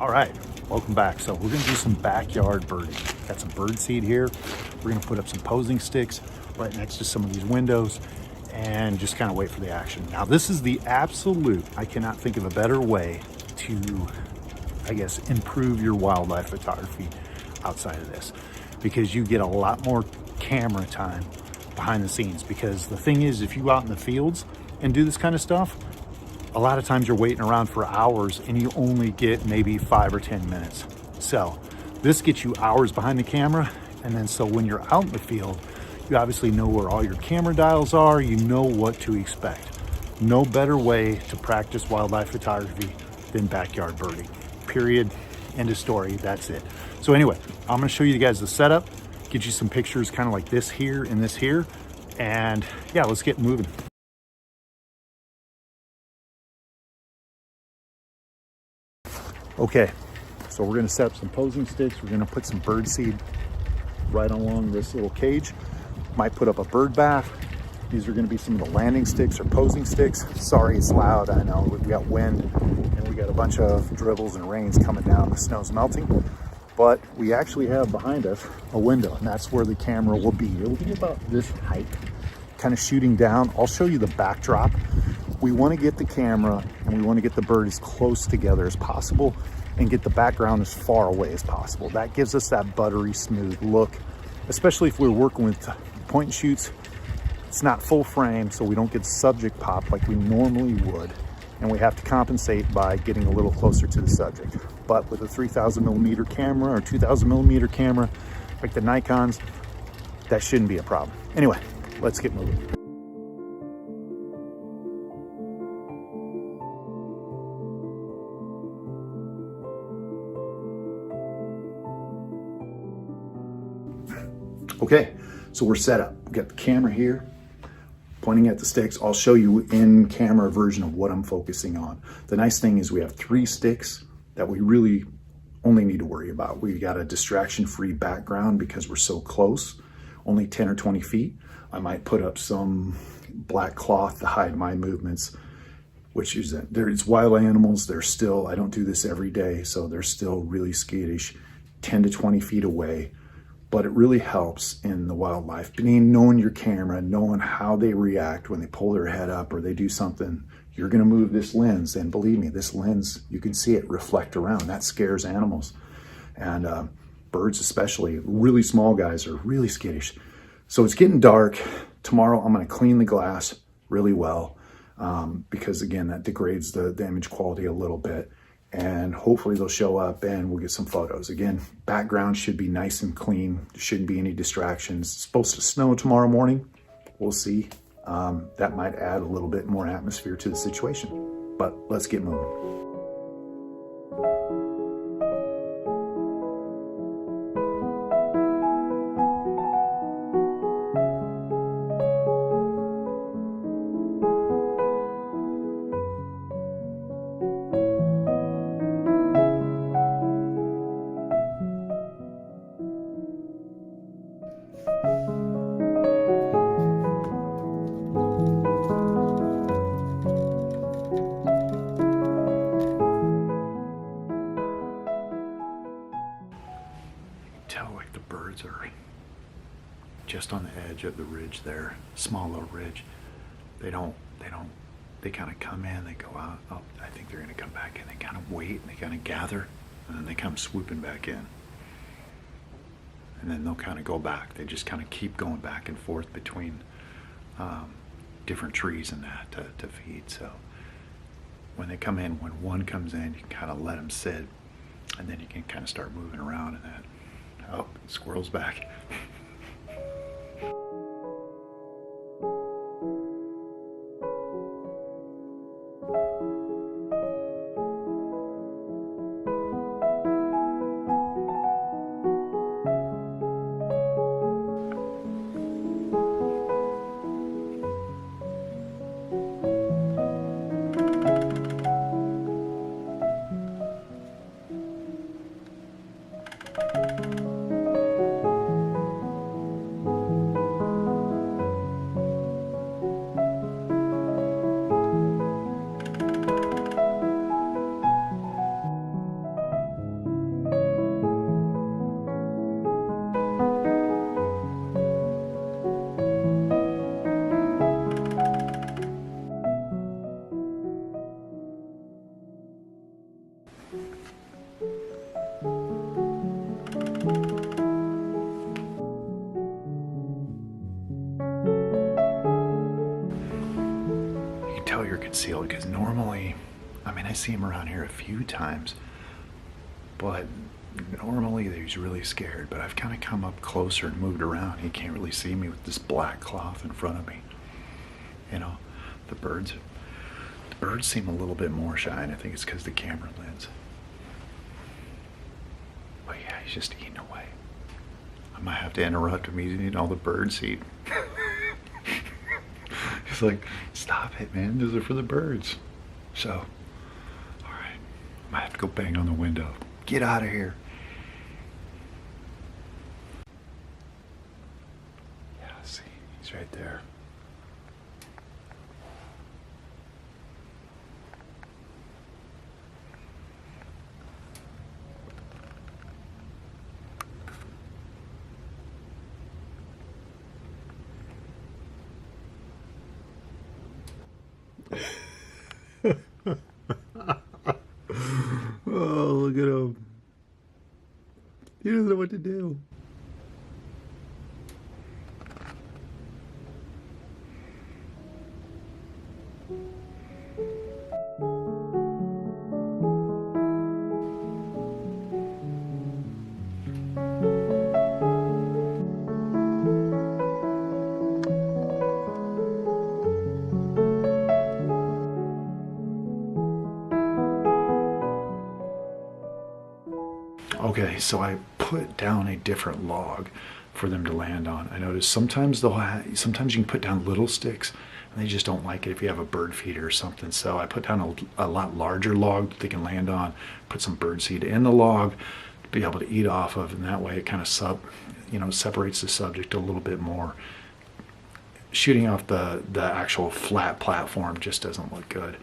All right, welcome back. So we're gonna do some backyard birding. Got some bird seed here. We're gonna put up some posing sticks right next to some of these windows and just kind of wait for the action. Now this is the absolute, I cannot think of a better way to, I guess, improve your wildlife photography outside of this, because you get a lot more camera time behind the scenes. Because the thing is, if you go out in the fields and do this kind of stuff, a lot of times you're waiting around for hours and you only get maybe 5 or 10 minutes. So this gets you hours behind the camera. And then so when you're out in the field, you obviously know where all your camera dials are, you know what to expect. No better way to practice wildlife photography than backyard birding. Period. End of story. That's it. So anyway, I'm going to show you guys the setup, get you some pictures kind of like this here and this here. And yeah, let's get moving. Okay, so we're gonna set up some posing sticks. We're gonna put some bird seed right along this little cage. Might put up a bird bath. These are gonna be some of the landing sticks or posing sticks. Sorry, it's loud, I know. We got wind and we got a bunch of dribbles and rains coming down. The snow's melting. But we actually have behind us a window, and that's where the camera will be. It'll be about this height, kind of shooting down. I'll show you the backdrop. We want to get the camera and we want to get the bird as close together as possible and get the background as far away as possible. That gives us that buttery smooth look, especially if we're working with point and shoots. It's not full frame, so we don't get subject pop like we normally would, and we have to compensate by getting a little closer to the subject. But with a 3000mm camera or 2000mm camera like the Nikons, that shouldn't be a problem. Anyway, let's get moving. Okay, so we're set up. We got the camera here, pointing at the sticks. I'll show you in camera version of what I'm focusing on. The nice thing is we have 3 sticks that we really only need to worry about. We got a distraction-free background because we're so close, only 10 or 20 feet. I might put up some black cloth to hide my movements, which is that it's wild animals. They're still, I don't do this every day, so they're still really skittish, 10 to 20 feet away. But it really helps in the wildlife, knowing your camera, knowing how they react when they pull their head up or they do something. You're gonna move this lens, and believe me, this lens, you can see it reflect around. That scares animals. And birds especially, really small guys are really skittish. So it's getting dark. Tomorrow I'm gonna clean the glass really well because again, that degrades the image quality a little bit. And hopefully they'll show up and we'll get some photos. Again, background should be nice and clean. There shouldn't be any distractions. It's supposed to snow tomorrow morning. We'll see. That might add a little bit more atmosphere to the situation, but let's get moving. Tell like the birds are just on the edge of the ridge there, small little ridge. They kind of come in, they go out. Oh, I think they're gonna come back in. They kind of wait and they kind of gather and then they come swooping back in. And then they'll kind of go back. They just kind of keep going back and forth between different trees and that to feed. So when they come in, when one comes in, you can kind of let them sit and then you can kind of start moving around and that. Oh, squirrel's back. seal because normally, I mean, I see him around here a few times, but normally he's really scared. But I've kind of come up closer and moved around. He can't really see me with this black cloth in front of me. You know, the birds seem a little bit more shy, and I think it's because the camera lens. But yeah, he's just eating away. I might have to interrupt him. He's eating all the bird seed. He's like, stop it, man. Those are for the birds. So, all right. I might have to go bang on the window. Get out of here. Yeah, see, he's right there. Oh, look at him. He doesn't know what to do. Okay, so I put down a different log for them to land on. I noticed sometimes sometimes you can put down little sticks and they just don't like it if you have a bird feeder or something. So I put down a lot larger log that they can land on, put some bird seed in the log to be able to eat off of, and that way it kind of separates the subject a little bit more. Shooting off the actual flat platform just doesn't look good.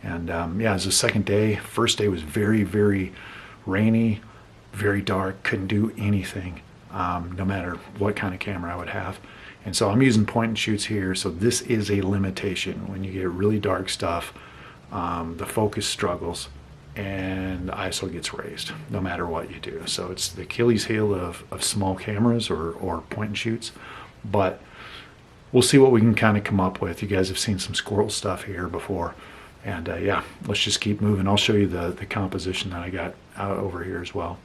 And yeah, it was the second day. First day was very, very rainy, very dark, couldn't do anything, no matter what kind of camera I would have. And so I'm using point and shoots here, so this is a limitation. When you get really dark stuff, the focus struggles and the ISO gets raised no matter what you do. So it's the Achilles heel of small cameras or point and shoots, but we'll see what we can kind of come up with. You guys have seen some squirrel stuff here before, and yeah, let's just keep moving. I'll show you the composition that I got out over here as well.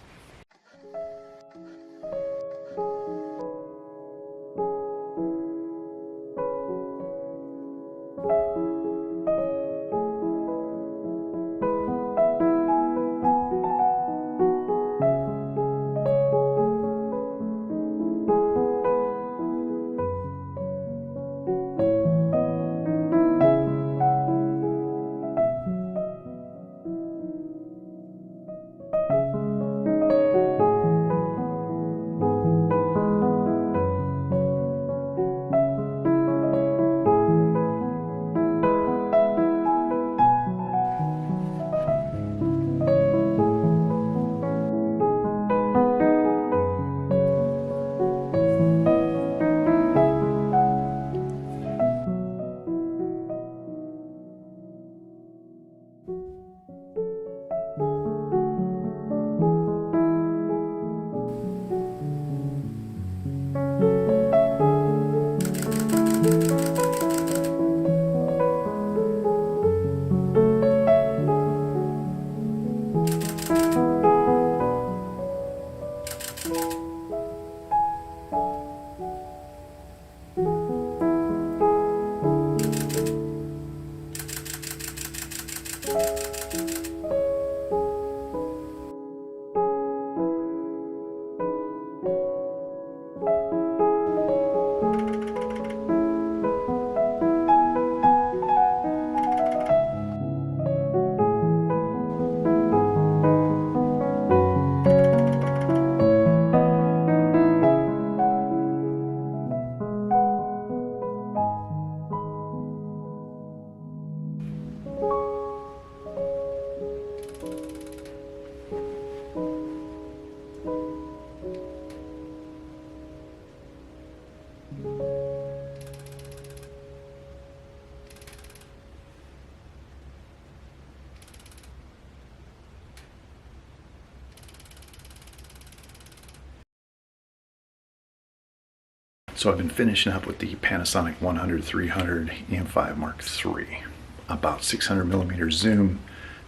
So I've been finishing up with the Panasonic 100-300 EM5 Mark III. about 600 millimeter zoom,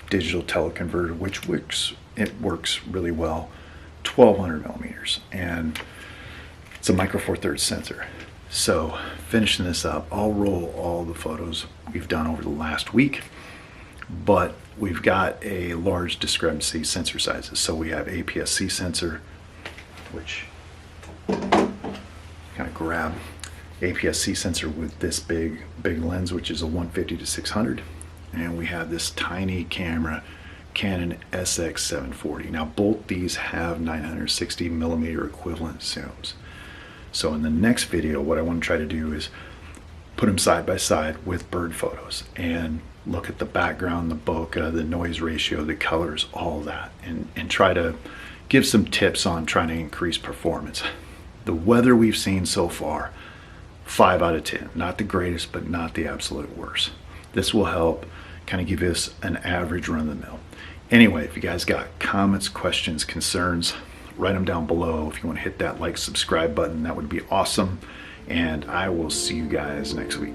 digital teleconverter, which works really well, 1200 millimeters, and it's a micro four thirds sensor. So finishing this up, I'll roll all the photos we've done over the last week, but we've got a large discrepancy sensor sizes. So we have APS-C sensor, which kind of grab APS-C sensor with this big lens, which is a 150 to 600, and we have this tiny camera, Canon SX740. Now both these have 960 millimeter equivalent zooms. So in the next video, what I want to try to do is put them side by side with bird photos and look at the background, the bokeh, the noise ratio, the colors, all that, and try to give some tips on trying to increase performance. The weather we've seen so far, 5 out of 10. Not the greatest, but not the absolute worst. This will help kind of give us an average run of the mill. Anyway, if you guys got comments, questions, concerns, write them down below. If you want to hit that like, subscribe button, that would be awesome. And I will see you guys next week.